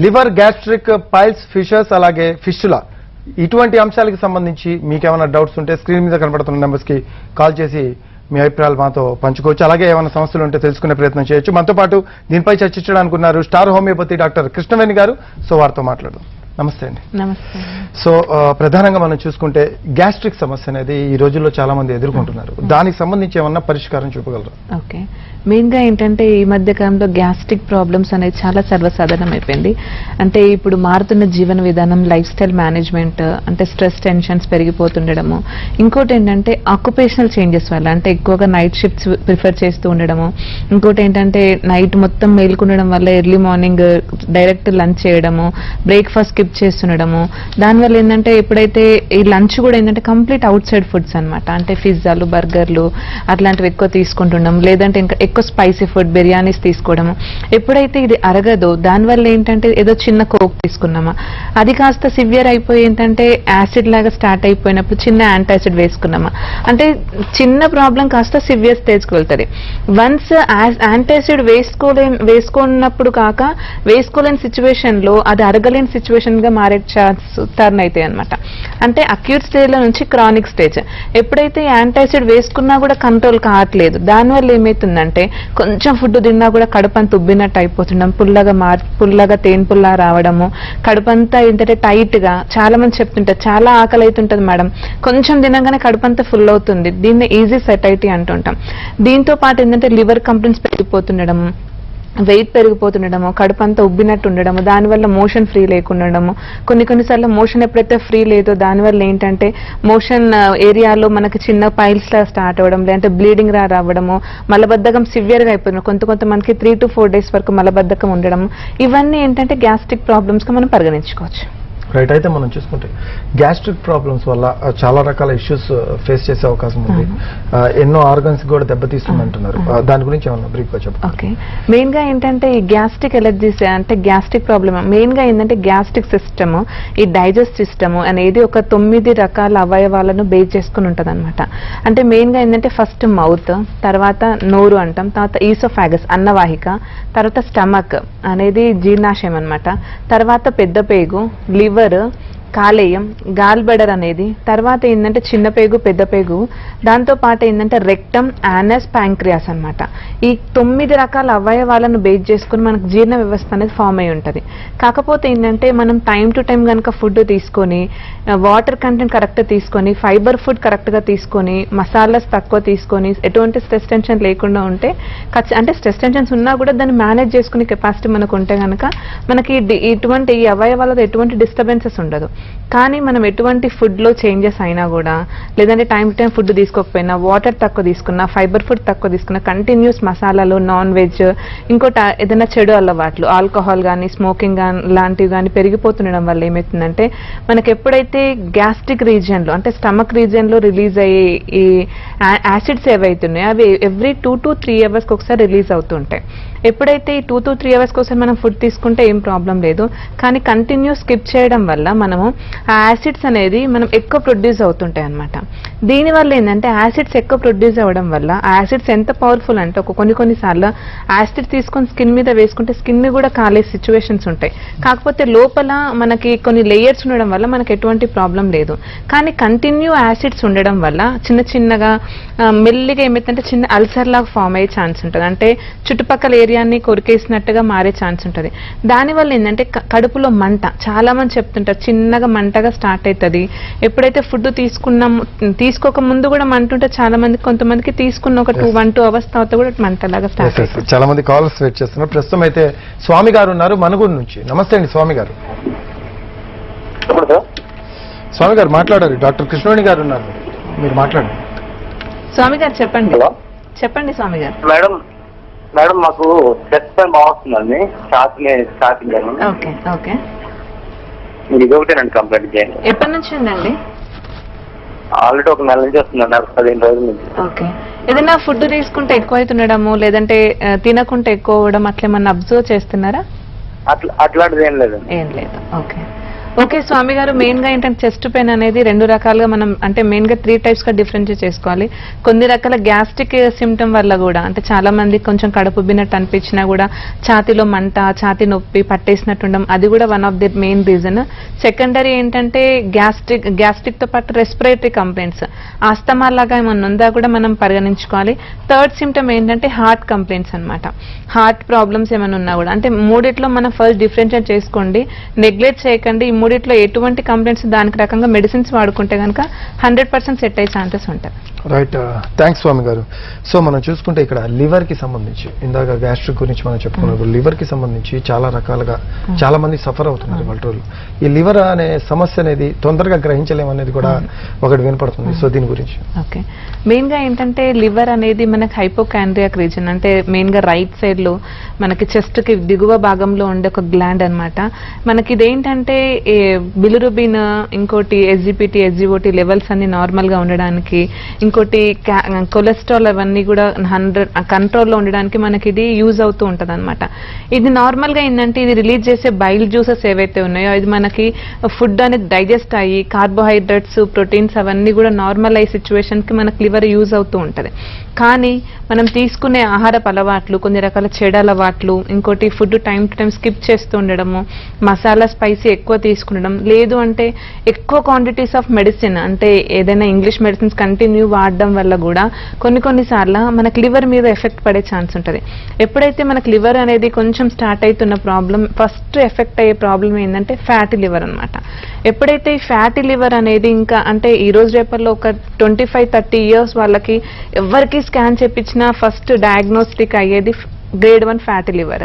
Liver, gastric, piles, fissures అలాగే fistula ఇటువంటి అంశాలకు సంబంధించి మీకేమైనా డౌట్స్ ఉంటే స్క్రీన్ మీద కనబడుతున్న నెంబర్స్ కి కాల్ చేసి మీ అభిప్రాయాలు మాతో పంచుకోవచ్చు. అలాగే ఏమైనా సమస్యలు ఉంటే తెలుసుకునే ప్రయత్నం చేయొచ్చు. మనతో పాటు దీనిపై చర్చించడానికి ఉన్నారు స్టార్ హోమియోపతి డాక్టర్ కృష్ణవేణి గారు. సో వారితో మాట్లాడదాం. నమస్తే అండి. నమస్తే. సో ప్రధానంగా మనం చూసుకుంటే గ్యాస్ట్రిక్ సమస్య అనేది ఈ రోజుల్లో చాలా మంది ఎదుర్కొంటున్నారు. దానికి సంబంధించి ఏమన్నా పరిష్కారం చూపగలరా? ఓకే, మెయిన్ గా ఏంటంటే ఈ మధ్య కాలంలో గ్యాస్ట్రిక్ ప్రాబ్లమ్స్ అనేది చాలా సర్వసాధారణం అయిపోయింది. అంటే ఇప్పుడు మారుతున్న జీవన విధానం, లైఫ్ స్టైల్ మేనేజ్మెంట్, అంటే స్ట్రెస్, టెన్షన్స్ పెరిగిపోతుండడము, ఇంకోటి ఏంటంటే ఆక్యుపేషనల్ చేంజెస్ వల్ల, అంటే ఎక్కువగా నైట్ షిఫ్ట్స్ ప్రిఫర్ చేస్తూ ఉండడము, ఇంకోటి ఏంటంటే నైట్ మొత్తం మేల్కొనడం వల్ల ఎర్లీ మార్నింగ్ డైరెక్ట్ లంచ్ చేయడము, బ్రేక్ఫాస్ట్ స్కిప్ చేస్తుండడము, దానివల్ల ఏంటంటే ఎప్పుడైతే ఈ లంచ్ కూడా ఏంటంటే కంప్లీట్ అవుట్ సైడ్ ఫుడ్స్ అనమాట, అంటే పిజ్జాలు, బర్గర్లు అట్లాంటివి ఎక్కువ తీసుకుంటున్నాం, లేదంటే ఇంకా ఎక్కువ స్పైసీ ఫుడ్, బిర్యానీస్ తీసుకోవడము. ఎప్పుడైతే ఇది అరగదో దానివల్ల ఏంటంటే ఏదో చిన్న కోక్ తీసుకున్నామా, అది కాస్త సివియర్ అయిపోయి ఏంటంటే యాసిడ్ లాగా స్టార్ట్ అయిపోయినప్పుడు చిన్న యాంటాసిడ్ వేసుకున్నామా, అంటే చిన్న ప్రాబ్లం కాస్త సివియర్ స్టేజ్కి వెళ్తుంది. వన్స్ యాంటాసిడ్ వేసుకున్నప్పుడు కాక వేసుకోలేని సిచ్యువేషన్ లో అది అరగలేని సిచ్యువేషన్ గా మారే ఛాన్స్ టర్న్ అవుతాయి అనమాట. అంటే అక్యూట్ స్టేజ్ లో నుంచి క్రానిక్ స్టేజ్. ఎప్పుడైతే యాంటాసిడ్ వేసుకున్నా కూడా కంట్రోల్ కావట్లేదు, దానివల్ల ఏమైతుందంటే కొంచెం ఫుడ్ తిన్నా కూడా కడుపంతా ఉబ్బినట్టు అయిపోతుండడం, పుల్లగా తేనె పుల్లా రావడము, కడుపంతా ఏంటంటే టైట్ గా, చాలా మంది చెప్తుంటారు చాలా ఆకలి అవుతుంటది మేడం, కొంచెం తినగానే కడుపంతా ఫుల్ అవుతుంది, దీన్ని ఈజీ సెటైటీ అంటుంటాం. దీంతో పాటు ఏంటంటే లివర్ కంప్లైంట్స్ పెరిగిపోతుండడము, వెయిట్ పెరిగిపోతుండడము, కడుపంతా ఉబ్బినట్టు ఉండడము, దానివల్ల మోషన్ ఫ్రీ లేకుండడము, కొన్నిసార్లు మోషన్ ఎప్పుడైతే ఫ్రీ లేదో దానివల్ల ఏంటంటే మోషన్ ఏరియాలో మనకి చిన్న పైల్స్ లా స్టార్ట్ అవ్వడం, లేదంటే బ్లీడింగ్ రావడము, మలబద్ధకం సివియర్ గా అయిపోతుంది. కొంత మనకి 3 to 4 days వరకు మలబద్ధకం ఉండడం, ఇవన్నీ ఏంటంటే గ్యాస్ట్రిక్ ప్రాబ్లమ్స్ గా మనం పరిగణించుకోవచ్చు. రైట్. అయితే మనం చూసుకుంటే గ్యాస్ట్రిక్ ప్రాబ్లమ్స్ వల్ల చాలా రకాల ఇష్యూస్ ఫేస్ చేసే అవకాశం ఉంది. ఎన్నో ఆర్గన్స్ కూడా దెబ్బతీస్తుంది అంటున్నారు. దాని గురించి ఏమన్నా బ్రీఫ్ గా చెప్పండి. ఓకే, మెయిన్ గా ఏంటంటే ఈ గ్యాస్ట్రిక్ ఎలర్జీస్, అంటే గ్యాస్ట్రిక్ ప్రాబ్లమ్ మెయిన్ గా ఏంటంటే గ్యాస్ట్రిక్ సిస్టమ్, ఈ డైజెస్ట్ సిస్టమ్ అనేది ఒక 9 రకాల అవయవాలను బేస్ చేసుకుని ఉంటది అనమాట. అంటే మెయిన్ గా ఏంటంటే ఫస్ట్ మౌత్, తర్వాత నోరు అంటాం, తర్వాత ఈసోఫాగస్ అన్నవాహిక, తర్వాత స్టమక్ అనేది జీర్ణాశయం అనమాట, తర్వాత పెద్ద పేగు, లివర్, కాలేయం, గాల్బెడర్ అనేది, తర్వాత ఏంటంటే చిన్న పేగు, పెద్ద పేగు, దాంతో పాటు ఏంటంటే రెక్టమ్, యానస్, ప్యాంక్రియాస్ అన్నమాట. ఈ 9 రకాల అవయవాలను బేస్ చేసుకుని మనకు జీర్ణ వ్యవస్థ అనేది ఫామ్ అయి ఉంటుంది. కాకపోతే ఏంటంటే మనం టైం టు టైం కనుక ఫుడ్ తీసుకొని, వాటర్ కంటెంట్ కరెక్ట్ తీసుకొని, ఫైబర్ ఫుడ్ కరెక్ట్ గా తీసుకొని, మసాలాస్ తక్కువ తీసుకొని, ఎటువంటి స్ట్రెస్ టెన్షన్ లేకుండా ఉంటే, అంటే స్ట్రెస్ టెన్షన్స్ ఉన్నా కూడా దాన్ని మేనేజ్ చేసుకునే కెపాసిటీ మనకు ఉంటే కనుక మనకి ఇటువంటి ఈ అవయవాలతో ఎటువంటి డిస్టర్బెన్సెస్ ఉండదు. కానీ మనం ఎటువంటి ఫుడ్ లో చేంజెస్ అయినా కూడా, లేదంటే టైం టు టైం ఫుడ్ తీసుకోకపోయినా, వాటర్ తక్కువ తీసుకున్నా, ఫైబర్ ఫుడ్ తక్కువ తీసుకున్నా, కంటిన్యూస్ మసాలాలు, నాన్ వెజ్, ఇంకోటి ఏదైనా చెడు అలవాట్లు, ఆల్కహాల్ కానీ, స్మోకింగ్ లాంటివి కానీ పెరిగిపోతుండడం వల్ల ఏమవుతుందంటే మనకి ఎప్పుడైతే గ్యాస్ట్రిక్ రీజియన్ లో, అంటే స్టమక్ రీజియన్ లో రిలీజ్ అయ్యే ఈ యాసిడ్స్ ఏవైతున్నాయో అవి ఎవ్రీ 2 to 3 hours ఒకసారి రిలీజ్ అవుతుంటాయి. ఎప్పుడైతే ఈ 2 to 3 hours కోసం మనం ఫుడ్ తీసుకుంటే ఏం ప్రాబ్లం లేదు, కానీ కంటిన్యూ స్కిప్ చేయడం వల్ల మనము ఆ యాసిడ్స్ అనేది మనం ఎక్కువ ప్రొడ్యూస్ అవుతుంటాయి అనమాట. దీనివల్ల ఏంటంటే యాసిడ్స్ ఎక్కువ ప్రొడ్యూస్ అవ్వడం వల్ల ఆ యాసిడ్స్ ఎంత పవర్ఫుల్ అంటే కొన్నిసార్లు యాసిడ్ తీసుకొని స్కిన్ మీద వేసుకుంటే స్కిన్ కూడా కాలే సిచ్యువేషన్స్ ఉంటాయి. కాకపోతే లోపల మనకి కొన్ని లేయర్స్ ఉండడం వల్ల మనకి ఎటువంటి ప్రాబ్లం లేదు. కానీ కంటిన్యూ యాసిడ్స్ ఉండడం వల్ల చిన్నగా మెల్లిగా ఏమైతుందంటే చిన్న అల్సర్ లాగా ఫామ్ అయ్యే ఛాన్స్ ఉంటుంది. అంటే చుట్టుపక్కల ఏరియాని కొరికేసినట్టుగా మారే ఛాన్స్ ఉంటుంది. దానివల్ల ఏంటంటే కడుపులో మంట, చాలా మంది చెప్తుంటారు చిన్నగా మంటగా స్టార్ట్ అవుతుంది. ఎప్పుడైతే ఫుడ్ తీసుకోక ముందు కూడా మంట ఉంటే చాలా మంది, కొంతమందికి తీసుకున్న ఒక 1-2 hours తర్వాత కూడా మంటలాగా స్టార్ట్ అవుతుంది. చాలా మంది కాల్స్ వెయిట్ చేస్తున్నారు. ప్రస్తుతం అయితే స్వామి గారు ఉన్నారు మనగూరు నుంచి. నమస్తే అండి స్వామి గారు. స్వామి గారు మాట్లాడారు. డాక్టర్ కృష్ణవేణి గారు ఉన్నారు, మీరు మాట్లాడండి. స్వామి గారు చెప్పండి. చెప్పండి స్వామి గారు. మేడం మాకు చెస్ట్ పెయిన్ బాగుంటుందండి, స్టార్టింగ్. ఓకే ఓకే, ఇది ఒకటేనండి కంప్లైంట్ చేయండి. ఎప్పటి నుంచి ఉందండి? ఆల్రెడీ 1 నెల నుంచి వస్తుందండి, 15 రోజుల నుంచి. ఓకే, ఏదైనా ఫుడ్ తీసుకుంటే ఎక్కువ అవుతుండడము, లేదంటే తినకుంటే ఎక్కువ అవ్వడం, అట్లా ఏమన్నా అబ్జర్వ్ చేస్తున్నారా? అట్లాంటిది ఏం లేదు. ఏం లేదు. ఓకే ఓకే స్వామి గారు, మెయిన్ గా ఏంటంటే చెస్ట్ పెయిన్ అనేది 2 రకాలుగా మనం అంటే మెయిన్ గా 3 టైప్స్ గా డిఫరెన్షియేట్ చేసుకోవాలి. కొన్ని రకాల గ్యాస్ట్రిక్ సిమ్టమ్ వల్ల కూడా అంటే చాలా మంది కొంచెం కడుపు ఉబ్బినట్టు అనిపించినా కూడా ఛాతీలో మంట, ఛాతీ నొప్పి పట్టేసినట్టు ఉండడం, అది కూడా one of the main reason. Secondary ఏంటంటే గ్యాస్ట్రిక్ తో పాటు రెస్పిరేటరీ కంప్లైంట్స్, ఆస్తమా లాగా ఏమన్నా ఉందా కూడా మనం పరిగణించుకోవాలి. థర్డ్ సిమ్టమ్ ఏంటంటే హార్ట్ కంప్లైంట్స్ అన్నమాట. హార్ట్ ప్రాబ్లమ్స్ ఏమైనా ఉన్నా కూడా అంటే మూడిట్లో మనం ఫస్ట్ డిఫరెన్షియేట్ చేసుకోండి, నెగ్లెక్ట్ చేయకండి. ఈ మూడిట్లో ఎటువంటి కంప్లైంట్స్ దానికి రకంగా మెడిసిన్స్ వాడుకుంటే కనుక 100% సెట్ అయ్యే ఛాన్సెస్ ఉంటాయి. రైట్, థ్యాంక్స్ స్వామి గారు. సో మనం చూసుకుంటే ఇక్కడ లివర్ కి సంబంధించి ఇందాక గ్యాస్ట్రిక్ గురించి మనం చెప్పుకున్నప్పుడు లివర్ కి సంబంధించి చాలా రకాలుగా చాలా మంది సఫర్ అవుతున్నారు ఇవాళ రోజులు. ఈ లివర్ అనే సమస్య అనేది తొందరగా గ్రహించలేము అనేది కూడా ఒకటి వినపడుతుంది. సో దీని గురించి ఓకే, మెయిన్ గా ఏంటంటే లివర్ అనేది మనకి హైపోకాండ్రియాక్ రీజన్, అంటే మెయిన్ గా రైట్ సైడ్ లో మనకి చెస్ట్ కి దిగువ భాగంలో ఉండే ఒక గ్లాండ్ అన్నమాట. మనకి ఇదేంటంటే బిలిరుబిన్, ఇంకోటి ఎస్జిపిటి, ఎస్జిఓటి లెవెల్స్ అన్ని నార్మల్ గా ఉండడానికి, ఇంకోటి కొలెస్ట్రాల్ అవన్నీ కూడా 100 కంట్రోల్లో ఉండడానికి మనకి ఇది యూజ్ అవుతూ ఉంటది అనమాట. ఇది నార్మల్ గా ఏంటంటే ఇది రిలీజ్ చేసే బైల్ జ్యూసెస్ ఏవైతే ఉన్నాయో ఇది మనకి ఫుడ్ అనేది డైజెస్ట్ అయ్యి కార్బోహైడ్రేట్స్, ప్రోటీన్స్ అవన్నీ కూడా నార్మల్ అయ్యే సిచ్యువేషన్ కి మనకి లివర్ యూజ్ అవుతూ ఉంటది. కానీ మనం తీసుకునే ఆహారపు అలవాట్లు, కొన్ని రకాల చెడు అలవాట్లు, ఇంకోటి food time to time skip చేస్తూ ఉండడము, మసాలా స్పైసీ ఎక్కువ తీసుకుండడం, లేదు అంటే ఎక్కువ క్వాంటిటీస్ ఆఫ్ మెడిసిన్ అంటే ఏదైనా ఇంగ్లీష్ మెడిసిన్స్ కంటిన్యూ వాడడం వల్ల కూడా కొన్నిసార్లు మనకి లివర్ మీద ఎఫెక్ట్ పడే ఛాన్స్ ఉంటుంది. ఎప్పుడైతే మనకి లివర్ అనేది కొంచెం స్టార్ట్ అవుతున్న ప్రాబ్లం, ఫస్ట్ ఎఫెక్ట్ అయ్యే ప్రాబ్లం ఏంటంటే ఫ్యాటీ లివర్ అన్నమాట. ఎప్పుడైతే ఈ ఫ్యాటీ లివర్ అనేది ఇంకా అంటే ఈ రోజు రేపల్లో ఒక 25-30 ఇయర్స్ వాళ్ళకి ఎవరికి స్కాన్ చేపించినా ఫస్ట్ డయాగ్నోస్టిక్ అయ్యేది గ్రేడ్ 1 ఫ్యాటీ లివర్.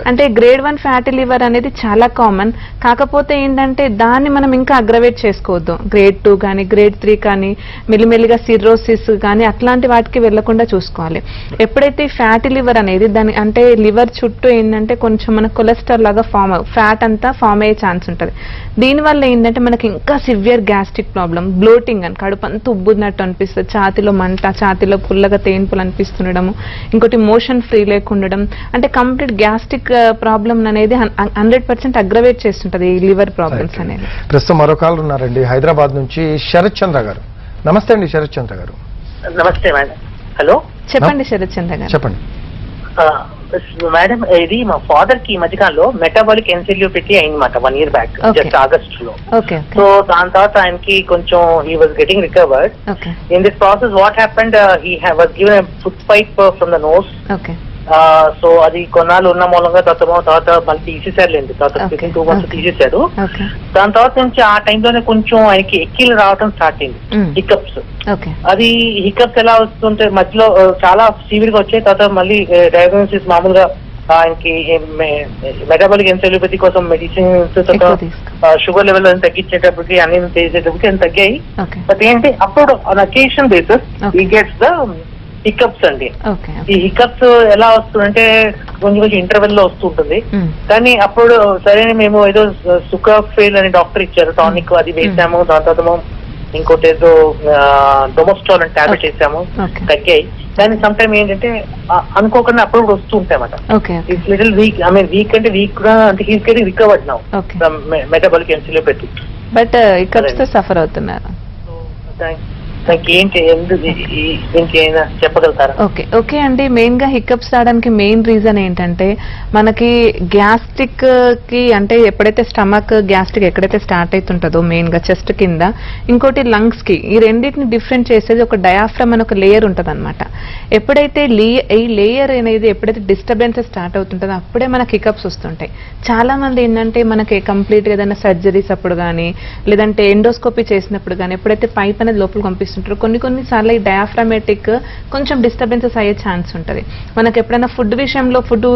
అంటే గ్రేడ్ 1 ఫ్యాటీ లివర్ అనేది చాలా కామన్. కాకపోతే ఏంటంటే దాన్ని మనం ఇంకా అగ్రవేట్ చేసుకోవద్దు. గ్రేడ్ 2 కానీ గ్రేడ్ 3 కానీ మెల్లిమెల్లిగా సిర్రోసిస్ కానీ అట్లాంటి వాటికి వెళ్లకుండా చూసుకోవాలి. ఎప్పుడైతే ఫ్యాటీ లివర్ అనేది దాని అంటే లివర్ చుట్టూ ఏంటంటే కొంచెం మన కొలెస్ట్రాల్ లాగా ఫ్యాట్ అంతా ఫామ్ అయ్యే ఛాన్స్ ఉంటుంది. దీనివల్ల ఏంటంటే మనకి ఇంకా సివియర్ గ్యాస్ట్రిక్ ప్రాబ్లం, బ్లోటింగ్ అని కడుపు అంతా ఉబ్బున్నట్టు అనిపిస్తుంది, ఛాతీలో మంట, ఛాతీలో పుల్లగా తేన్పులు అనిపిస్తుండడము, ఇంకోటి మోషన్ ఫ్రీ లేకుండా, అంటే కంప్లీట్ గ్యాస్ట్రిక్ ప్రాబ్లం అనేది 100% అగ్రవేట్ చేస్తుంటది ఈ లివర్ ప్రాబ్లమ్స్ అనేది. ప్రస్తుతం మరో కాల్ ఉన్నారండి హైదరాబాద్ నుంచి, శరత్ చంద్ర గారు. నమస్తే అండి శరత్ చంద్ర గారు. నమస్తే మేడం. హలో చెప్పండి శరత్ చంద్ర గారు. చెప్పండి మేడం. ఇది మా ఫాదర్ కి ఈ మధ్యకాలంలో మెటాబాలిక్ ఎన్సెఫాలిటీ అయిందన్నమాట 1 year బ్యాక్, జస్ట్ ఆగస్ట్ లో. సో దాని తర్వాత ఆయనకి కొంచెం he was getting recovered. In this process what happened, he was given a food pipe from the nose. So అది కొన్నాళ్ళు ఉన్న మూలంగా తర్వాత మళ్ళీ తీసేసారులేండి, తర్వాత 2 months తీసేశారు. దాని తర్వాత నుంచి ఆ టైంలోనే కొంచెం ఆయనకి ఎక్కిలు రావడం స్టార్ట్ అయింది, హికప్స్. అది హికప్స్ ఎలా వస్తుంటే మధ్యలో చాలా సివియర్ గా వచ్చాయి. తర్వాత మళ్ళీ డయాగ్నోసిస్ మామూలుగా ఆయనకి మెటాబాలిక్ ఎన్సెఫాలిటీ కోసం మెడిసిన్స్, షుగర్ లెవెల్ తగ్గించేటప్పటికి అన్ని చేసేటప్పటికి అని తగ్గాయి. బట్ ఏంటి అప్పుడు ఆన్ అకేషన్ బేసిస్ ఈ గెట్స్ ద హికప్స్ అండి. ఈ హికప్స్ ఎలా వస్తుందంటే కొంచెం ఇంటర్వెల్ లో వస్తుంటుంది. కానీ అప్పుడు సరే మేము ఏదో సుకాఫెల్ అని డాక్టర్ ఇచ్చారు టానిక్, అది వేసాము. దాని తర్వాత ఇంకోటి ఏదో డొమోస్టాల్ అని టాబ్లెట్ వేసాము, తగ్గాయి. కానీ సమ్ టైమ్ ఏంటంటే అనుకోకుండా అప్పుడు వస్తూ ఉంటాయి అన్నమాట. It's little weak, I mean weak అంటే వీక్ కూడా అంటే he's getting recovered now from metabolic encephalitis. But hiccups తో సఫర్ అవుతున్నారు. చెప్పగలుగుతారా? ఓకే అండి. మెయిన్ గా హికప్స్ రావడానికి మెయిన్ రీజన్ ఏంటంటే మనకి గ్యాస్ట్రిక్ కి అంటే ఎప్పుడైతే స్టమక్ గ్యాస్ట్రిక్ ఎక్కడైతే స్టార్ట్ అవుతుంటుందో మెయిన్ గా చెస్ట్ కింద, ఇంకోటి లంగ్స్ కి, ఈ రెండింటిని డిఫరెంట్ చేసేది ఒక డయాఫ్రమ్ అని ఒక లేయర్ ఉంటుంది అనమాట. ఎప్పుడైతే ఈ లేయర్ అనేది ఎప్పుడైతే డిస్టర్బెన్సెస్ స్టార్ట్ అవుతుంటుందో అప్పుడే మనకి హికప్స్ వస్తుంటాయి. చాలా మంది ఏంటంటే మనకి కంప్లీట్ గా ఏదైనా సర్జరీస్ అప్పుడు కానీ లేదంటే ఎండోస్కోపీ చేసినప్పుడు కానీ ఎప్పుడైతే పైప్ అనేది లోపల పంపిస్తుంటారో కొన్నిసార్లు ఈ డయాఫ్రామేటిక్ కొంచెం డిస్టర్బెన్సెస్ అయ్యే ఛాన్స్ ఉంటుంది. మనకి ఎప్పుడైనా ఫుడ్ విషయంలో ఫుడ్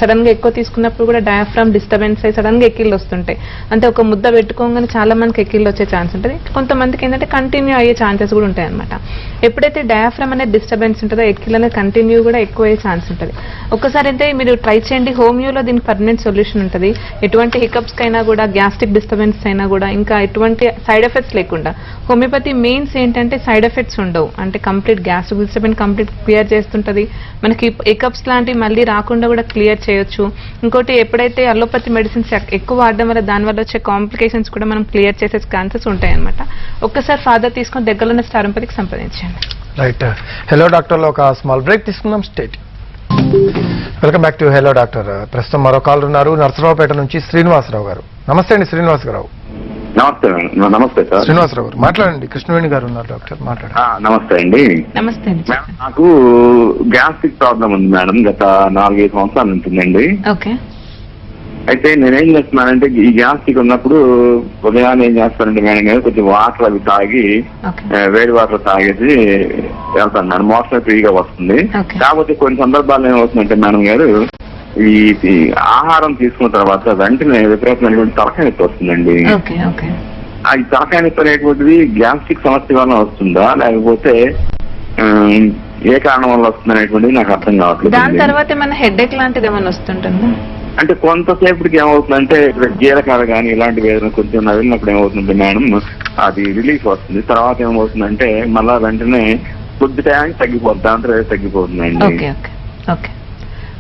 సడన్ గా ఎక్కువ తీసుకున్నప్పుడు కూడా డయాఫ్రామ్ డిస్టర్బెన్స్ అయ్యి సడన్ గా ఎక్కిళ్ళు వస్తుంటాయి. అంటే ఒక ముద్ద పెట్టుకోగానే చాలా మందికి ఎక్కిళ్ళు వచ్చే ఛాన్స్ ఉంటుంది. కొంతమందికి ఏంటంటే కంటిన్యూ అయ్యే ఛాన్సెస్ కూడా ఉంటాయి అనమాట. ఎప్పుడైతే డయాఫ్రామ్ అనేది డిస్టర్బెన్స్ ఉంటుందో ఎక్కిళ్ళు అనేది కంటిన్యూ కూడా ఎక్కువ అయ్యే ఛాన్స్ ఉంటుంది. ఒక్కసారి అయితే మీరు ట్రై చేయండి, హోమియోలో దీనికి పర్మనెంట్ సొల్యూషన్ ఉంటుంది. ఎటువంటి హికప్స్ కైనా కూడా, గ్యాస్ట్రిక్ డిస్టర్బెన్స్ అయినా కూడా, ఇంకా ఎటువంటి సైడ్ ఎఫెక్ట్స్ లేకుండా. హోమియోపతి మెయిన్స్ ఏంటంటే ఏంటంటే సైడ్ ఎఫెక్ట్స్ ఉండవు, అంటే complete gastric disturbance complete clear చేస్తుంటది. మనకి ఎకప్స్ లాంటివి మళ్ళీ రాకుండా కూడా క్లియర్ చేయొచ్చు. ఇంకోటి ఎప్పుడైతే అలోపతి మెడిసిన్స్ ఎక్కువ వాడడం వల్ల దానివల్ల వచ్చే కాంప్లికేషన్స్ కూడా మనం క్లియర్ చేసే ఛాన్సెస్ ఉంటాయి అనమాట. ఒక్కసారి ఫాదర్ తీసుకొని దగ్గరలో ఉన్న స్టారంపతికి సంప్రదించండి. రైట్. హలో డాక్టర్ లో ఒక స్మాల్ బ్రేక్ తీసుకుందాం. State. Welcome back to hello doctor. ప్రస్తుతం మరో కాల్ ఉన్నారు, నర్సరావుపేట నుంచి శ్రీనివాసరావు గారు. నమస్తే అండి శ్రీనివాసరావు. నమస్తే సార్. శ్రీనివాసరావు గారు మాట్లాడండి. కృష్ణవేణి గారు ఉన్నారు డాక్టర్, మాట్లాడండి. నమస్తే అండి. నమస్తే అండి. నాకు గ్యాస్ట్రిక్ ప్రాబ్లం ఉంది మేడం, గత 4-5 సంవత్సరాలు ఉంటుందండి. ఓకే. అయితే నేనేం చేస్తున్నానంటే ఈ గ్యాస్ట్రిక్ ఉన్నప్పుడు ఉదయాన్నే ఏం చేస్తానంటే మేడం గారు కొంచెం వాటర్ అవి తాగి వేడి వాటర్ తాగేసి వెళ్తాను మేడం. మోషన్ ఫ్రీగా వస్తుంది. కాకపోతే కొన్ని సందర్భాల్లో ఏమవుతుందంటే మేడం గారు ఈ ఆహారం తీసుకున్న తర్వాత వెంటనే విపరీతమైనటువంటి తలకాయ నొప్పి వస్తుందండి. ఈ తలకాయ నొప్పి అనేటువంటిది గ్యాస్ట్రిక్ సమస్య వల్ల వస్తుందా లేకపోతే ఏ కారణం వల్ల వస్తుంది అనేటువంటిది నాకు అర్థం కావట్లేదు. దాని తర్వాత మన హెడేక్ లాంటిది ఏమైనా వస్తుంటుందా? అంటే కొంతసేపటికి ఏమవుతుందంటే జీలకాడ కానీ ఇలాంటివి ఏదైనా కొంచెం నవ్వినప్పుడు ఏమవుతుందంటే మేడం అది రిలీఫ్ వస్తుంది. తర్వాత ఏమవుతుందంటే మళ్ళా వెంటనే కొద్ది టైంకి తగ్గిపోతుంది, దాంట్లో తగ్గిపోతుందండి.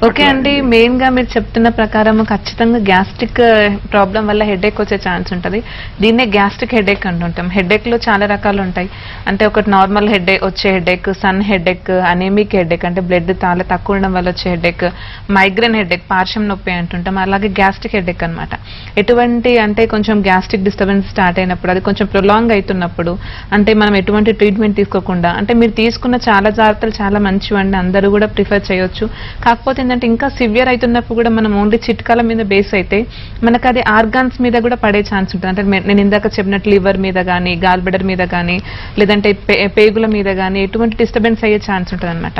ఓకే అండి. మెయిన్ గా మీరు చెప్తున్న ప్రకారం ఖచ్చితంగా గ్యాస్ట్రిక్ ప్రాబ్లం వల్ల హెడేక్ వచ్చే ఛాన్స్ ఉంటుంది. దీన్నే గ్యాస్ట్రిక్ హెడేక్ అంటుంటాం. హెడేక్ లో చాలా రకాలు ఉంటాయి. అంటే ఒకటి నార్మల్ వచ్చే headache, sun headache, anaemic headache అంటే బ్లడ్ చాలా తక్కువ ఉండడం వల్ల వచ్చే హెడేక్, మైగ్రేన్ హెడేక్, పార్శ్వం నొప్పి అంటుంటాం. అలాగే గ్యాస్ట్రిక్ హెడేక్ అనమాట. ఎటువంటి అంటే కొంచెం గ్యాస్ట్రిక్ డిస్టర్బెన్స్ స్టార్ట్ అయినప్పుడు, అది కొంచెం ప్రొలాంగ్ అవుతున్నప్పుడు, అంటే మనం ఎటువంటి ట్రీట్మెంట్ తీసుకోకుండా, అంటే మీరు తీసుకున్న చాలా జాగ్రత్తలు చాలా మంచివండి, అందరూ కూడా ప్రిఫర్ చేయొచ్చు. కాకపోతే ఏంటంటే ఇంకా సివియర్ అవుతున్నప్పుడు కూడా మనం ఓన్లీ చిట్కాల మీద బేస్ అయితే మనకు అది ఆర్గాన్స్ మీద కూడా పడే ఛాన్స్ ఉంటుంది. అంటే నేను ఇందాక చెప్పినట్టు లివర్ మీద కానీ, గాల్ బ్లడర్ మీద కానీ, లేదంటే పేగుల మీద కానీ ఎటువంటి డిస్టర్బెన్స్ అయ్యే ఛాన్స్ ఉంటుంది అనమాట.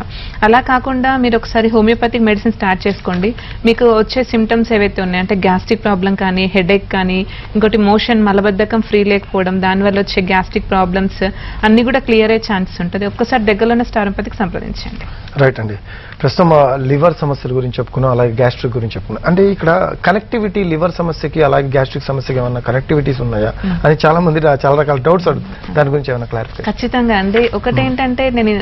అలా కాకుండా మీరు ఒకసారి హోమియోపతిక్ మెడిసిన్ స్టార్ట్ చేసుకోండి. మీకు వచ్చే సిమ్టమ్స్ ఏవైతే ఉన్నాయో అంటే గ్యాస్ట్రిక్ ప్రాబ్లం కానీ, హెడేక్ కానీ, ఇంకోటి మోషన్ మలబద్ధకం ఫ్రీ లేకపోవడం, దానివల్ల వచ్చే గ్యాస్ట్రిక్ ప్రాబ్లమ్స్ అన్ని కూడా క్లియర్ అయ్యే ఛాన్సెస్ ఉంటుంది. ఒక్కసారి దగ్గరలో ఉన్న స్టారంపతికి సంప్రదించండి. రైట్ అండి. ప్రస్తుతం లివర్ సమస్యల గురించి చెప్పుకున్నాం, అలాగే గ్యాస్ట్రిక్ గురించి చెప్పుకున్నాం. అంటే ఇక్కడ కనెక్టివిటీ లివర్ సమస్యకి అలాగే గ్యాస్ట్రిక్ సమస్యకి ఏమైనా కనెక్టివిటీస్ ఉన్నాయా అని చాలా మంది చాలా రకాల డౌట్స్ అడుగుతారు. దాని గురించి ఏమైనా క్లారిఫికేషన్? ఖచ్చితంగా అండి. ఒకటేంటంటే నేను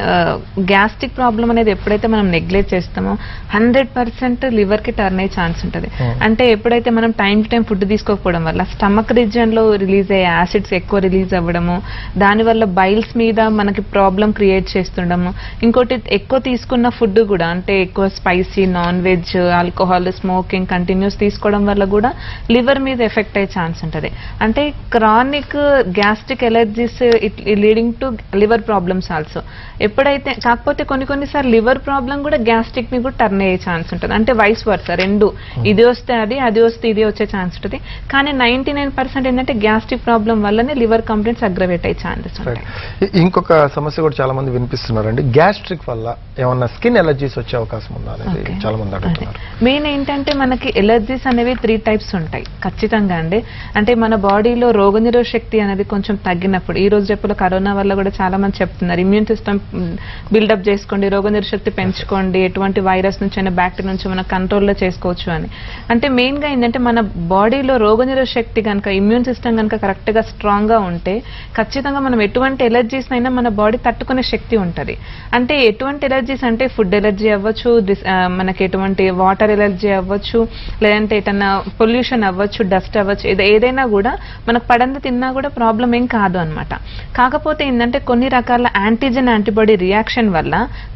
గ్యాస్ట్రిక్ ప్రాబ్లం అనేది ఎప్పుడైతే మనం నెగ్లెక్ట్ చేస్తామో 100% లివర్ కి టర్న్ అయ్యే ఛాన్స్ ఉంటుంది. అంటే ఎప్పుడైతే మనం టైం టు టైం ఫుడ్ తీసుకోకపోవడం వల్ల స్టమక్ రీజియన్ లో రిలీజ్ అయ్యే యాసిడ్స్ ఎక్కువ రిలీజ్ అవ్వడము, దానివల్ల బైల్స్ మీద మనకి ప్రాబ్లం క్రియేట్ చేస్తుండము. ఇంకోటి ఎక్కువ తీసుకున్న ఫుడ్ కూడా అంటే ఎక్కువ spicy, non veg, alcohol, smoking continuous తీసుకోవడం వల్ల కూడా లివర్ మీద ఎఫెక్ట్ అయ్యే ఛాన్స్ ఉంటుంది. అంటే chronic gastric allergies leading to liver problems also. ఎప్పుడైతే కాకపోతే కొన్నిసార్లు లివర్ ప్రాబ్లం కూడా గ్యాస్ట్రిక్ ని కూడా టర్న్ అయ్యే ఛాన్స్ ఉంటుంది. అంటే వైస్ వర్సా, రెండు ఇది వస్తే అది వస్తే ఇది వచ్చే ఛాన్స్ ఉంటుంది. కానీ 99% ఏంటంటే గ్యాస్ట్రిక్ ప్రాబ్లం వల్లనే లివర్ కంప్లైంట్స్ అగ్రవేట్ అయ్యే ఛాన్సెస్ ఉంటాయి. ఇంకొక సమస్య కూడా చాలా మంది వినిపిస్తున్నారండి, గ్యాస్ట్రిక్ వల్ల ఏమన్నా స్కిన్ ఎలర్జీస్ వచ్చే అవకాశం ఉందా అనేది చాలా మంది అడుగుతున్నారు. మెయిన్ ఏంటంటే మనకి ఎలర్జీస్ అనేవి 3 టైప్స్ ఉంటాయి ఖచ్చితంగా అండి. అంటే మన బాడీలో రోగనిరోధక శక్తి అనేది కొంచెం తగ్గినప్పుడు, ఈ రోజు రేపులో కరోనా వల్ల కూడా చాలా మంది చెప్తున్నారు ఇమ్యూన్ సిస్టమ్ బిల్డప్ చేసుకోండి, రోగనిరోధక శక్తి పెంచుకోండి, ఎటువంటి వైరస్ నుంచి అయినా బ్యాక్టీరియా నుంచి మనం కంట్రోల్లో చేసుకోవచ్చు అని. అంటే మెయిన్ గా ఏంటంటే మన బాడీలో రోగనిరోధక శక్తి కనుక, ఇమ్యూన్ సిస్టమ్ కనుక కరెక్ట్ గా స్ట్రాంగ్ గా ఉంటే ఖచ్చితంగా మనం ఎటువంటి ఎలర్జీస్ అయినా మన బాడీ తట్టుకునే శక్తి ఉంటుంది. అంటే ఎటువంటి ఎలర్జీస్ అంటే ఫుడ్ ఎలర్జీ అవ్వచ్చు, మనకి ఎటువంటి వాటర్ ఎలర్జీ అవ్వచ్చు, లేదంటే ఏదైనా పొల్యూషన్ అవ్వచ్చు, డస్ట్ అవ్వచ్చు, ఏదైనా కూడా మనకు పడంది తిన్నా కూడా ప్రాబ్లం ఏం కాదు అనమాట. కాకపోతే ఏంటంటే కొన్ని రకాల యాంటీజెన్ యాంటీబాడీ రియాక్షన్ వల్ల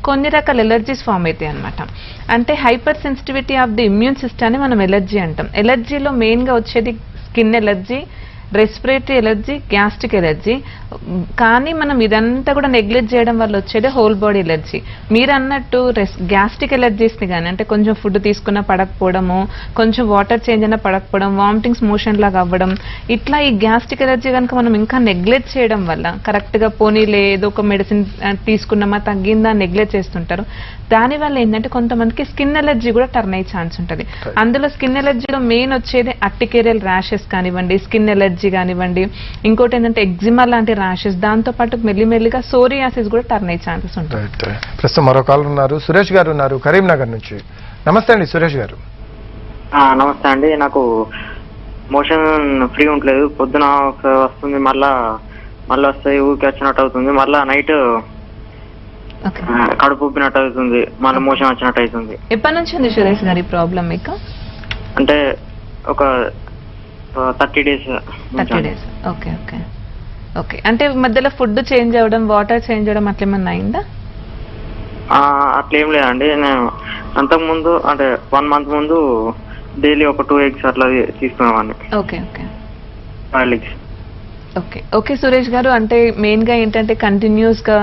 కొన్ని రకాల ఎలర్జీస్ ఫామ్ అవుతాయి అనమాట. అంటే hyper sensitivity of the immune system అని మనం ఎలర్జీ అంటాం. ఎలర్జీలో మెయిన్ గా వచ్చేది skin allergy, respiratory allergy, gastric allergy. కానీ మనం ఇదంతా కూడా నెగ్లెక్ట్ చేయడం వల్ల వచ్చేది హోల్ బాడీ ఎలర్జీ. మీరు అన్నట్టు గ్యాస్ట్రిక్ ఎలర్జీస్ని కానీ అంటే కొంచెం ఫుడ్ తీసుకున్నా పడకపోవడము, కొంచెం వాటర్ చేంజ్ అయినా పడకపోవడం, వామిటింగ్స్ మోషన్ లాగా అవ్వడం, ఇట్లా ఈ గ్యాస్ట్రిక్ ఎలర్జీ కనుక మనం ఇంకా నెగ్లెక్ట్ చేయడం వల్ల కరెక్ట్గా పోనీలే ఏదో ఒక మెడిసిన్ తీసుకున్నామా తగ్గిందా నెగ్లెక్ట్ చేస్తుంటారు. దానివల్ల ఏంటంటే కొంతమందికి స్కిన్ ఎలర్జీ కూడా టర్న్ అయ్యే ఛాన్స్ ఉంటుంది. అందులో స్కిన్ ఎలర్జీలో మెయిన్ వచ్చేది అర్టికేరియల్ ర్యాషెస్ కానివ్వండి, స్కిన్ ఎలర్జీ కానివ్వండి, ఇంకోటి ఏంటంటే ఎగ్జిమా లాంటి ర్యాషెస్, దాంతో పాటు మెల్లిమెల్లిగా సోరియాసిస్ కూడా టర్న్ అయ్యే ఛాన్సెస్ ఉంటాయి. ప్రస్తుతం మరో కాల్ ఉన్నారు, సురేష్ గారు ఉన్నారు కరీంనగర్ నుంచి. నమస్తే అండి సురేష్ గారు. నమస్తే అండి. నాకు మోషన్ ఫ్రీ ఉండలేదు, పొద్దున వస్తుంది, మళ్ళా మళ్ళీ వస్తాయి, ఊరికి వచ్చినట్టు అవుతుంది, మళ్ళీ నైట్ ఓకే. కడుపు ఉప్పినట్టు అవుతుంది, మళ్ళీ మోషన్ వచ్చినట్టు అవుతుంది. ఎప్పటి నుంచి ఉంది సురేష్ గారి ప్రాబ్లం మీకు? అంటే ఒక 30 days. 30 days. Okay okay okay. అంటే మధ్యలో ఫుడ్ చేంజ్ అవ్వడం, వాటర్ చేంజ్ అవ్వడం అట్లా ఏమన్నా అయిందా? అట్లేం లేదండి. నేను అంతకుముందు అంటే 1 month ముందు డైలీ ఒక 2 eggs అట్లా తీసుకున్నామండి. Okay okay 5 eggs. Okay okay Suresh గారు, అంటే మెయిన్గా ఏంటంటే కంటిన్యూస్గా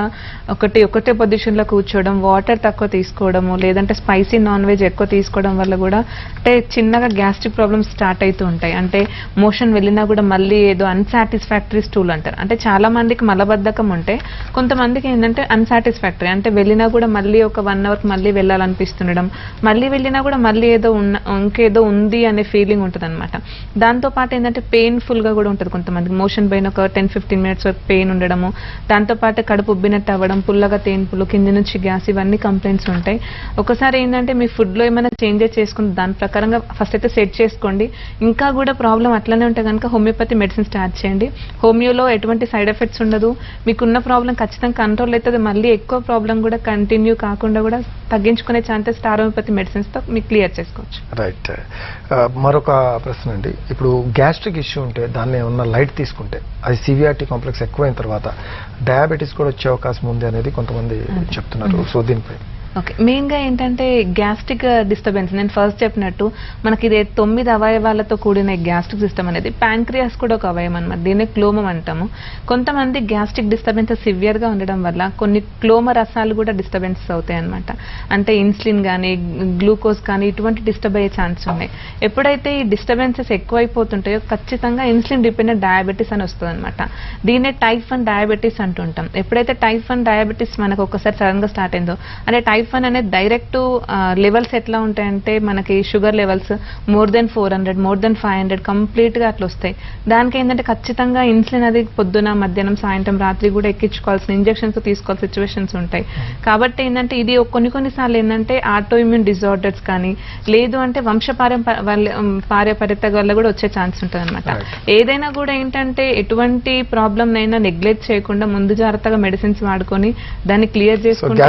ఒకటే పొజిషన్లో కూర్చోవడం, వాటర్ తక్కువ తీసుకోవడము, లేదంటే స్పైసీ నాన్ వెజ్ ఎక్కువ తీసుకోవడం వల్ల కూడా అంటే చిన్నగా గ్యాస్ట్రిక్ ప్రాబ్లమ్స్ స్టార్ట్ అవుతూ ఉంటాయి. అంటే మోషన్ వెళ్ళినా కూడా మళ్ళీ ఏదో అన్సాటిస్ఫాక్టరీ స్టూల్ అంటారు. అంటే చాలా మందికి మలబద్ధకం ఉంటే కొంతమందికి ఏంటంటే అన్సాటిస్ఫాక్టరీ, అంటే వెళ్ళినా కూడా మళ్ళీ ఒక 1 hourకి మళ్ళీ వెళ్ళాలనిపిస్తుండడం, మళ్ళీ వెళ్ళినా కూడా మళ్ళీ ఇంకేదో ఉంది అనే ఫీలింగ్ ఉంటుంది అనమాట. దాంతోపాటు ఏంటంటే పెయిన్ఫుల్గా కూడా ఉంటుంది కొంతమందికి. మోషన్ ఒక 10-15 minutes వరకు పెయిన్ ఉండడము, దాంతోపాటు కడుపు ఉబ్బినట్టు అవ్వడం, పుల్లగా తేన్పులు, కింది నుంచి గ్యాస్, ఇవన్నీ కంప్లైంట్స్ ఉంటాయి. ఒకసారి ఏంటంటే మీ ఫుడ్లో ఏమైనా చేంజెస్ చేసుకుని దాని ప్రకారంగా ఫస్ట్ అయితే సెట్ చేసుకోండి. ఇంకా కూడా ప్రాబ్లం అట్లనే ఉంటే కనుక హోమియోపతి మెడిసిన్ స్టార్ట్ చేయండి. హోమియోలో ఎటువంటి సైడ్ ఎఫెక్ట్స్ ఉండదు, మీకున్న ప్రాబ్లం ఖచ్చితంగా కంట్రోల్ అవుతుంది. మళ్ళీ ఎక్కువ ప్రాబ్లం కూడా కంటిన్యూ కాకుండా కూడా తగ్గించుకునే ఛాన్సెస్ హోమియోపతి మెడిసిన్స్తో మీకు క్లియర్ చేసుకోవచ్చు. రైట్. మరొక ప్రశ్న అండి, ఇప్పుడు గ్యాస్ట్రిక్ ఇష్యూ ఉంటే దాన్ని ఏమన్నా లైట్ తీసుకుంటే అది సివియారిటీ కాంప్లెక్స్ ఎక్కువైన తర్వాత డయాబెటీస్ కూడా వచ్చే అవకాశం ఉంది అనేది కొంతమంది చెప్తున్నారు. సో దీనిపై ఓకే. మెయిన్గా ఏంటంటే గ్యాస్ట్రిక్ డిస్టర్బెన్స్, నేను ఫస్ట్ చెప్పినట్టు మనకి ఇది 9 అవయవాలతో కూడిన గ్యాస్ట్రిక్ సిస్టమ్ అనేది, ప్యాంక్రియాస్ కూడా ఒక అవయవం అనమాట, దీన్ని క్లోమం అంటాము. కొంతమంది గ్యాస్ట్రిక్ డిస్టర్బెన్స్ సివియర్గా ఉండడం వల్ల కొన్ని క్లోమ రసాలు కూడా డిస్టర్బెన్స్ అవుతాయి అనమాట. అంటే ఇన్సులిన్ కానీ గ్లూకోజ్ కానీ ఇటువంటి డిస్టర్బ్ అయ్యే ఛాన్స్ ఉన్నాయి. ఎప్పుడైతే ఈ డిస్టర్బెన్సెస్ ఎక్కువైపోతుంటాయో ఖచ్చితంగా ఇన్సులిన్ డిపెండెంట్ డయాబెటీస్ అని వస్తుంది అనమాట. దీన్నే టైప్ 1 డయాబెటీస్ అంటుంటాం. ఎప్పుడైతే టైప్ 1 డయాబెటీస్ మనకు ఒకసారి సడన్గా స్టార్ట్ అయిందో, అంటే టైప్ 1 అనేది డైరెక్ట్ లెవెల్స్ ఎట్లా ఉంటాయంటే మనకి sugar levels more than 400, more than 500 కంప్లీట్గా అట్లా వస్తాయి. దానికి ఏంటంటే ఖచ్చితంగా ఇన్సులిన్ అది పొద్దున, మధ్యాహ్నం, సాయంత్రం, రాత్రి కూడా ఎక్కించుకోవాల్సిన, ఇంజెక్షన్స్ తీసుకోవాల్సిన సిచ్యువేషన్స్ ఉంటాయి. కాబట్టి ఏంటంటే ఇది కొన్నిసార్లు ఏంటంటే ఆటో ఇమ్యూన్ డిజార్డర్స్ కానీ, లేదు అంటే పార్యపర్యత వల్ల కూడా వచ్చే ఛాన్స్ ఉంటుంది అనమాట. ఏదైనా కూడా ఏంటంటే ఎటువంటి ప్రాబ్లమ్ అయినా నెగ్లెక్ట్ చేయకుండా ముందు జాగ్రత్తగా మెడిసిన్స్ వాడుకొని దాన్ని క్లియర్ చేసుకుంటే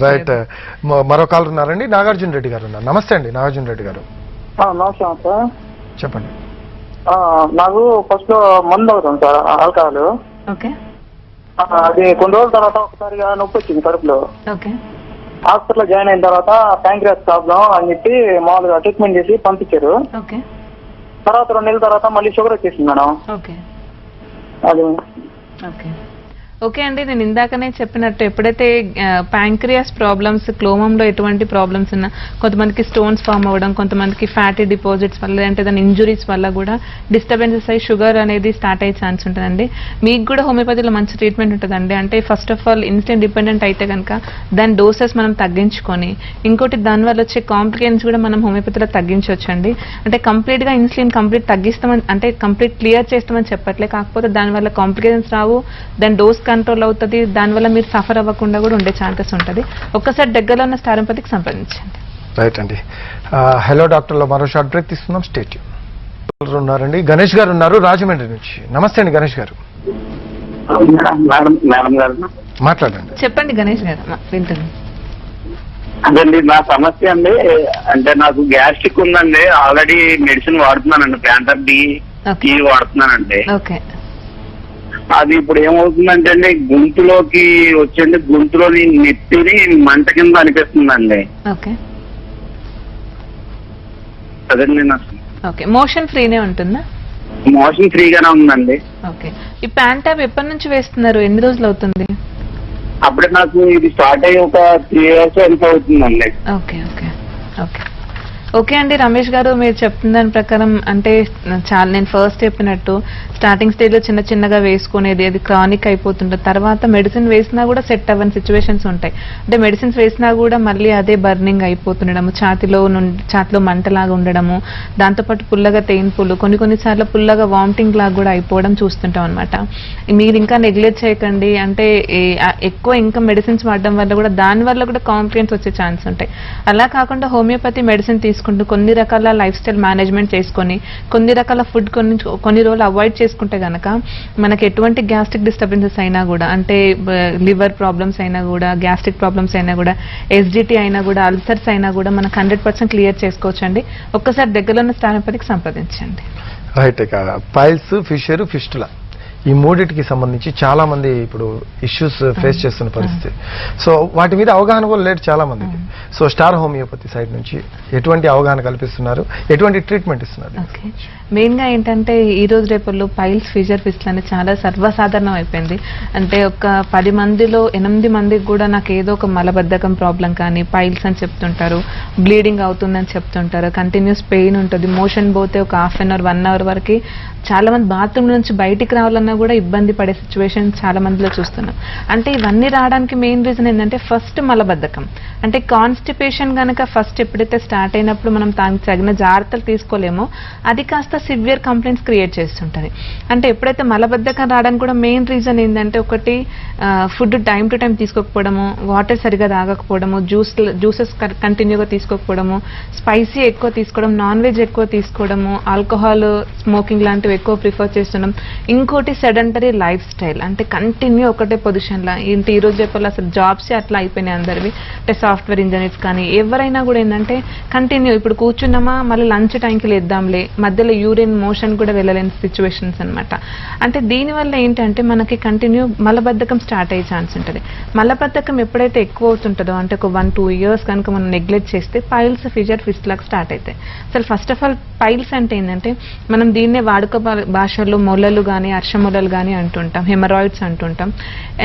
రైట్. మరో కాల్ ఉన్నారండి, నాగార్జున రెడ్డి గారు ఉన్నారు. నమస్తే అండి నాగార్జున రెడ్డి గారు. నమస్కారం సార్. చెప్పండి. నాకు ఫస్ట్ లో మందు అవుతుంది సార్, ఆల్కహాల్. ఓకే. అది కొన్ని రోజుల తర్వాత ఒకసారిగా నొప్పి వచ్చింది కడుపులో. ఓకే. హాస్పిటల్ జాయిన్ అయిన తర్వాత ప్యాంక్రియాస్ ప్రాబ్లం అని చెప్పి మామూలుగా ట్రీట్మెంట్ చేసి పంపించారు. ఓకే. తర్వాత 2 నెలల తర్వాత మళ్ళీ షుగర్ వచ్చేసింది మేడం. ఓకే. అది ఓకే ఓకే అండి, నేను ఇందాకనే చెప్పినట్టు ఎప్పుడైతే ప్యాంక్రియాస్ ప్రాబ్లమ్స్, క్లోమంలో ఎటువంటి ప్రాబ్లమ్స్ ఉన్నా, కొంతమందికి స్టోన్స్ ఫామ్ అవ్వడం, కొంతమందికి ఫ్యాటీ డిపాజిట్స్ వల్ల, అంటే దాని ఇంజురీస్ వల్ల కూడా డిస్టర్బెన్సెస్ అయ్యి షుగర్ అనేది స్టార్ట్ అయ్యే ఛాన్స్ ఉంటుందండి. మీకు కూడా హోమియోపతిలో మంచి ట్రీట్మెంట్ ఉంటుందండి. అంటే first of all insulin dependent అయితే కనుక దాని డోసెస్ మనం తగ్గించుకొని, ఇంకోటి దానివల్ల వచ్చే కాంప్లికేషన్స్ కూడా మనం హోమియోపతిలో తగ్గించవచ్చండి. అంటే కంప్లీట్గా ఇన్సులిన్ తగ్గిస్తామని, అంటే కంప్లీట్ క్లియర్ చేస్తామని చెప్పట్లే, కాకపోతే దానివల్ల కాంప్లికేషన్స్ రావు, దాని డోస్ కంట్రోల్ అవుతుంది, దానివల్ల మీరు సఫర్ అవ్వకుండా కూడా ఉండే ఛాన్సెస్ ఉంటుంది. ఒక్కసారి దగ్గరలో ఉన్న స్టారోపతికి సంప్రదించండి. రైట్ అండి. హలో డాక్టర్లో మరో షార్ట్ బ్రేక్ తీసుకుందాం. స్టేట్ ఉన్నారండి, గణేష్ గారు ఉన్నారు రాజమండ్రి నుంచి. నమస్తే అండి గణేష్ గారు. మేడం గారు మాట్లాడండి. చెప్పండి గణేష్ గారు, వింటున్నాను. అదండి నా సమస్య అండి. అంటే నాకు గ్యాస్ట్రిక్ ఉందండి, ఆల్రెడీ మెడిసిన్ వాడుతున్నానండి, ప్యాంటర్ డి వాడుతున్నానండి. ఓకే. అది ఇప్పుడు ఏమవుతుందంటే అండి, గొంతులోకి వచ్చండి, గొంతులోని నెత్తిని మంట కింద అనిపిస్తుందండి. ఓకే. అదండి ఓకే. మోషన్ ఫ్రీనే ఉంటుందా? మోషన్ ఫ్రీగానే ఉందండి. ఓకే. ఈ ప్యాన్ ట్యాబ్ ఎప్పటి నుంచి వేస్తున్నారు, ఎన్ని రోజులు అవుతుంది? అప్పుడే నాకు ఇది స్టార్ట్ అయ్యి ఒక 3 years ఎంత అవుతుందండి. ఓకే ఓకే ఓకే ఓకే అండి రమేష్ గారు, మీరు చెప్తున్న దాని ప్రకారం అంటే చాలా, నేను ఫస్ట్ చెప్పినట్టు స్టార్టింగ్ స్టేజ్లో చిన్న చిన్నగా వేసుకునేది, అది క్రానిక్ అయిపోతుంటుంది. తర్వాత మెడిసిన్ వేసినా కూడా సెట్ అవ్వని సిచ్యువేషన్స్ ఉంటాయి. అంటే మెడిసిన్స్ వేసినా కూడా మళ్ళీ అదే బర్నింగ్ అయిపోతుండడము, ఛాతిలో మంటలాగా ఉండడము, దాంతోపాటు పుల్లగా తేన్పులు, కొన్నిసార్లు పుల్లగా వామిటింగ్ లాగా కూడా అయిపోవడం చూస్తుంటాం అనమాట. మీరు ఇంకా నెగ్లెక్ట్ చేయకండి. అంటే ఎక్కువ ఇంకా మెడిసిన్స్ వాడడం వల్ల కూడా దానివల్ల కూడా కాంప్లికేషన్స్ వచ్చే ఛాన్స్ ఉంటాయి. అలా కాకుండా హోమియోపతి మెడిసిన్ తీసుకోవడం చేసుకుంటూ కొన్ని రకాల లైఫ్ స్టైల్ మేనేజ్మెంట్ చేసుకొని కొన్ని రకాల ఫుడ్ కొన్ని రోజులు అవాయిడ్ చేసుకుంటే గనక మనకి ఎటువంటి గ్యాస్ట్రిక్ డిస్టర్బెన్సెస్ అయినా కూడా, అంటే లివర్ ప్రాబ్లమ్స్ అయినా కూడా, గ్యాస్ట్రిక్ ప్రాబ్లమ్స్ అయినా కూడా, ఎస్జిటి అయినా కూడా, అల్సర్స్ అయినా కూడా మనకు 100% క్లియర్ చేసుకోవచ్చు అండి. ఒక్కసారి దగ్గరలో ఉన్న స్టానోపతికి సంప్రదించండి. రైట్. ఇక పైల్స్, ఫిషర్, ఫిస్టులా ఈ మూడింటికి సంబంధించి చాలా మంది ఇప్పుడు ఇష్యూస్ ఫేస్ చేస్తున్న పరిస్థితి. సో వాటి మీద అవగాహన కూడా లేదు చాలా మందికి. సో స్టార్ హోమియోపతి సైడ్ నుంచి ఎటువంటి అవగాహన కల్పిస్తున్నారు, ఎటువంటి ట్రీట్మెంట్ ఇస్తున్నారు? మెయిన్ గా ఏంటంటే ఈ రోజు రేపల్లో పైల్స్, ఫిషర్, ఫిస్టులు అనేది చాలా సర్వసాధారణం అయిపోయింది. అంటే ఒక 10 మందిలో 8 మందికి కూడా నాకు ఏదో ఒక మలబద్ధకం ప్రాబ్లం కానీ పైల్స్ అని చెప్తుంటారు, బ్లీడింగ్ అవుతుందని చెప్తుంటారు, కంటిన్యూస్ పెయిన్ ఉంటుంది, మోషన్ పోతే ఒక హాఫ్ అన్ అవర్ 1 అవర్ వరకు చాలా మంది బాత్రూమ్ నుంచి బయటికి రావాలన్నా కూడా ఇబ్బంది పడే సిచ్యువేషన్ చాలా మందిలో చూస్తున్నాం. అంటే ఇవన్నీ రావడానికి మెయిన్ రీజన్ ఏంటంటే ఫస్ట్ మలబద్ధకం. అంటే కాన్స్టిపేషన్ కనుక ఫస్ట్ ఎప్పుడైతే స్టార్ట్ అయినప్పుడు మనం దానికి తగిన జాగ్రత్తలు తీసుకోలేమో అది కాస్త సివియర్ కంప్లైంట్స్ క్రియేట్ చేస్తుంటది. అంటే ఎప్పుడైతే మలబద్ధకం రావడానికి కూడా మెయిన్ రీజన్ ఏంటంటే ఒకటి ఫుడ్ టైం టు టైం తీసుకోకపోవడము, వాటర్ సరిగా తాగకపోవడము, జ్యూసెస్ కంటిన్యూగా తీసుకోకపోవడము, స్పైసీ ఎక్కువ తీసుకోవడం, నాన్ వెజ్ ఎక్కువ తీసుకోవడము, ఆల్కహాల్, స్మోకింగ్ లాంటివి ఎక్కువ ప్రిఫర్ చేస్తున్నాం. ఇంకోటి సెడెంటరీ లైఫ్ స్టైల్, అంటే కంటిన్యూ ఒకటే పొజిషన్లో ఏంటి ఈ రోజు రేపల్లో అసలు జాబ్సే అట్లా అయిపోయినాయి అందరివి. అంటే సాఫ్ట్వేర్ ఇంజనీర్స్ కానీ ఎవరైనా కూడా ఏంటంటే కంటిన్యూ ఇప్పుడు కూర్చున్నామా మళ్ళీ లంచ్ టైంకి లేద్దాంలే, మధ్యలో యూరిన్ మోషన్ కూడా వెళ్ళలేని సిచ్యువేషన్స్ అనమాట. అంటే దీనివల్ల ఏంటంటే మనకి కంటిన్యూ మలబద్ధకం స్టార్ట్ అయ్యే ఛాన్స్ ఉంటుంది. మలబద్ధకం ఎప్పుడైతే ఎక్కువ అవుతుంటుందో అంటే ఒక 1-2 ఇయర్స్ కనుక మనం నెగ్లెక్ట్ చేస్తే పైల్స్, ఫిషర్, ఫిస్టులాగా స్టార్ట్ అవుతాయి. అసలు ఫస్ట్ ఆఫ్ ఆల్ పైల్స్ అంటే ఏంటంటే మనం దీన్నే వాడుక భాషల్లో మొలలు కానీ అర్షమొలలు కానీ అంటుంటాం, హెమరాయిడ్స్ అంటుంటాం.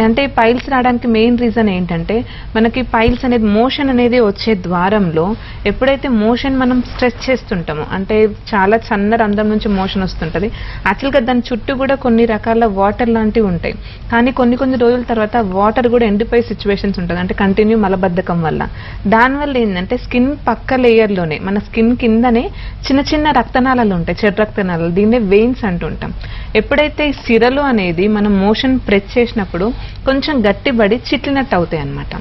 అంటే పైల్స్ రావడానికి మెయిన్ రీజన్ ఏంటంటే మనకి పైల్స్ అనేది మోషన్ అనేది వచ్చే ద్వారంలో ఎప్పుడైతే మోషన్ మనం స్ట్రెచ్ చేస్తుంటామో, అంటే చాలా సన్న రంధ్రం నుంచి మోషన్ వస్తుంటది, యాక్చువల్గా దాని చుట్టూ కూడా కొన్ని రకాల వాటర్ లాంటివి ఉంటాయి. కానీ కొన్ని రోజుల తర్వాత వాటర్ కూడా ఎండిపోయే సిచ్యువేషన్స్ ఉంటుంది, అంటే కంటిన్యూ మలబద్ధకం వల్ల. దానివల్ల ఏంటంటే స్కిన్ పక్క లేయర్లోనే మన స్కిన్ కిందనే చిన్న రక్తనాళాలు ఉంటాయి, చెడు రక్తనాళాలు, దీన్నే వెయిన్స్ అంటుంటాం. ఎప్పుడైతే ఈ సిరలు అనేది మనం మోషన్ ప్రెస్ చేసినప్పుడు కొంచెం గట్టిబడి చిట్లినట్టు అవుతాయి అన్నమాట.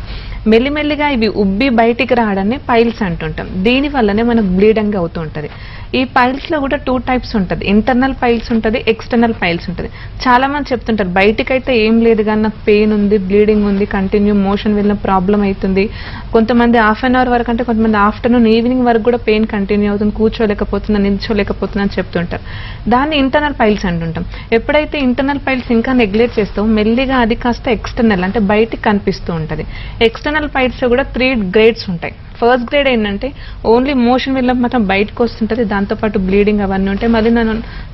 మెల్లిమెల్లిగా ఇవి ఉబ్బి బయటికి రావడాన్ని పైల్స్ అంటుంటాం. దీనివల్లనే మనకు బ్లీడింగ్ అవుతూ ఉంటుంది. ఈ పైల్స్ లో కూడా 2 టైప్స్ ఉంటుంది, ఇంటర్నల్ పైల్స్ ఉంటుంది, ఎక్స్టర్నల్ పైల్స్ ఉంటుంది. చాలా మంది చెప్తుంటారు బయటికైతే ఏం లేదు కానీ నాకు పెయిన్ ఉంది, బ్లీడింగ్ ఉంది, కంటిన్యూ మోషన్ వెళ్ళిన ప్రాబ్లం అవుతుంది. కొంతమంది హాఫ్ అన్ అవర్ వరకు, అంటే కొంతమంది ఆఫ్టర్నూన్ ఈవినింగ్ వరకు కూడా పెయిన్ కంటిన్యూ అవుతుంది, కూర్చోలేకపోతున్నా, నిల్చోలేకపోతున్నా అని చెప్తుంటారు. దాన్ని ఇంటర్నల్ పైల్స్ అంటుంటాం. ఎప్పుడైతే ఇంటర్నల్ పైల్స్ ఇంకా నెగ్లెక్ట్ చేస్తామో మెల్లిగా అది కాస్త ఎక్స్టర్నల్, అంటే బయటికి కనిపిస్తూ ఉంటుంది. ఎక్స్టర్నల్ పైల్స్ లో కూడా 3 గ్రేడ్స్ ఉంటాయి. ఫస్ట్ గ్రేడ్ ఏంటంటే ఓన్లీ మోషన్ వెళ్ళినప్పుడు మాత్రం బయటకు వస్తుంటుంది, దాంతోపాటు బ్లీడింగ్ అవన్నీ ఉంటాయి, మళ్ళీ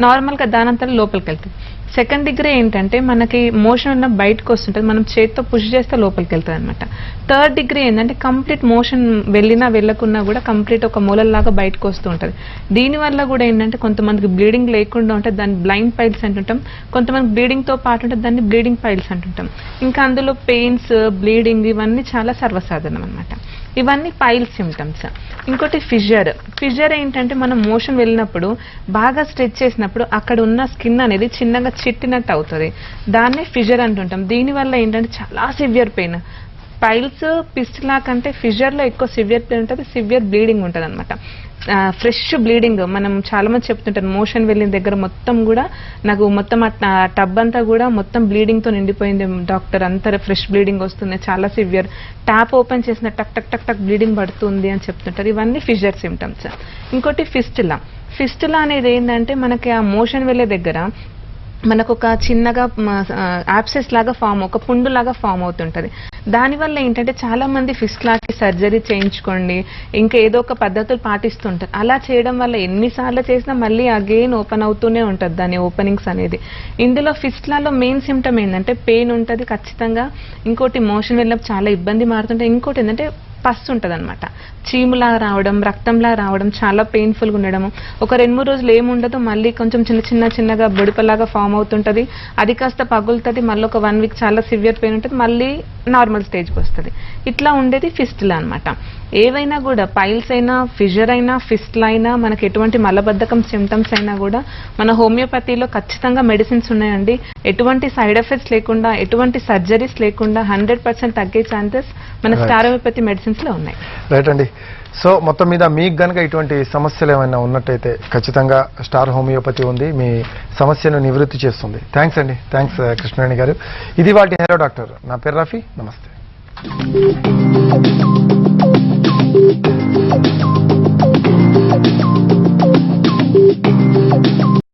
నార్మల్గా దానంతా లోపలికి వెళ్తుంది. సెకండ్ డిగ్రీ ఏంటంటే మనకి మోషన్ ఉన్న బయటకు వస్తుంటుంది, మనం చేతితో పుష్ చేస్తే లోపలికి వెళ్తుంది అనమాట. థర్డ్ డిగ్రీ ఏంటంటే కంప్లీట్ మోషన్ వెళ్ళినా వెళ్ళకున్నా కూడా కంప్లీట్ ఒక మూలల్లాగా బయటకు వస్తూ ఉంటుంది. దీనివల్ల కూడా ఏంటంటే కొంతమందికి బ్లీడింగ్ లేకుండా ఉంటే దాన్ని బ్లైండ్ పైల్స్ అంటుంటాం, కొంతమంది బ్లీడింగ్తో పాటు ఉంటే దాన్ని బ్లీడింగ్ పైల్స్ అంటుంటాం. ఇంకా అందులో పెయిన్స్, బ్లీడింగ్ ఇవన్నీ చాలా సర్వసాధారణం అనమాట. ఇవన్నీ పైల్స్ సిమ్టమ్స్. ఇంకోటి ఫిషర్ ఏంటంటే మనం మోషన్ వెళ్ళినప్పుడు బాగా స్ట్రెచ్ చేసినప్పుడు అక్కడ ఉన్న స్కిన్ అనేది చిన్నగా చిట్టినట్టు అవుతుంది, దాన్నే ఫిషర్ అంటుంటాం. దీనివల్ల ఏంటంటే చాలా సివియర్ పెయిన్. పైల్స్, పిస్టులా కంటే ఫిషర్లో ఎక్కువ సివియర్ పెయిన్ ఉంటుంది, సివియర్ బ్లీడింగ్ ఉంటుంది అనమాట. ఫ్రెష్ బ్లీడింగ్, మనం చాలా మంది చెప్తుంటారు మోషన్ వెళ్ళిన దగ్గర మొత్తం కూడా నాకు మొత్తం టబ్ అంతా కూడా మొత్తం బ్లీడింగ్తో నిండిపోయింది డాక్టర్, అంతా ఫ్రెష్ బ్లీడింగ్ వస్తుంది, చాలా సివియర్, ట్యాప్ ఓపెన్ చేసిన టక్ టక్ టక్ టక్ బ్లీడింగ్ పడుతుంది అని చెప్తుంటారు. ఇవన్నీ ఫిషర్ సిమ్టమ్స్. ఇంకోటి ఫిస్టులా అనేది ఏంటంటే మనకి ఆ మోషన్ వెళ్ళే దగ్గర మనకు ఒక చిన్నగా యాబ్సెస్ లాగా ఒక పుండు లాగా ఫామ్ అవుతుంటది. దానివల్ల ఏంటంటే చాలా మంది ఫిస్టులాకి సర్జరీ చేయించుకోండి, ఇంకా ఏదో ఒక పద్ధతులు పాటిస్తుంటారు. అలా చేయడం వల్ల ఎన్నిసార్లు చేసినా మళ్ళీ అగైన్ ఓపెన్ అవుతూనే ఉంటుంది దాని ఓపెనింగ్స్ అనేది. ఇందులో ఫిస్టులాలో మెయిన్ సిమ్టమ్ ఏంటంటే పెయిన్ ఉంటుంది ఖచ్చితంగా. ఇంకోటి మోషన్ వెళ్ళినప్పుడు చాలా ఇబ్బంది మారుతుంటుంది. ఇంకోటి ఏంటంటే పస్ ఉంటుంది అనమాట, చీములా రావడం, రక్తంలా రావడం, చాలా పెయిన్ఫుల్గా ఉండడము. ఒక 2-3 రోజులు ఏముండదు, మళ్ళీ కొంచెం చిన్నగా బొడిపలాగా ఫామ్ అవుతుంటుంది, అది కాస్త పగులుతుంది, మళ్ళీ ఒక 1 వీక్ చాలా సివియర్ పెయిన్ ఉంటుంది, మళ్ళీ నార్మల్ స్టేజ్కి వస్తుంది. ఇట్లా ఉండేది ఫిస్టులా అనమాట. ఏవైనా కూడా పైల్స్ అయినా, ఫిషర్ అయినా, ఫిస్టులా అయినా, మనకి ఎటువంటి మలబద్ధకం సిమ్టమ్స్ అయినా కూడా మన హోమియోపతిలో ఖచ్చితంగా మెడిసిన్స్ ఉన్నాయండి. ఎటువంటి సైడ్ ఎఫెక్ట్స్ లేకుండా, ఎటువంటి సర్జరీస్ లేకుండా 100% తగ్గే ఛాన్సెస్ మన స్టార్ హోమియోపతి మెడిసిన్స్ లో ఉన్నాయి. రైట్ అండి. సో మొత్తం మీద మీకు గనక ఇటువంటి సమస్యలు ఏమైనా ఉన్నట్టయితే ఖచ్చితంగా స్టార్ హోమియోపతి ఉంది, మీ సమస్యను నివృత్తి చేస్తుంది. థ్యాంక్స్ అండి, థ్యాంక్స్ కృష్ణవేణి గారు. ఇది వాటి హలో డాక్టర్. నా పేరు రఫీ, నమస్తే.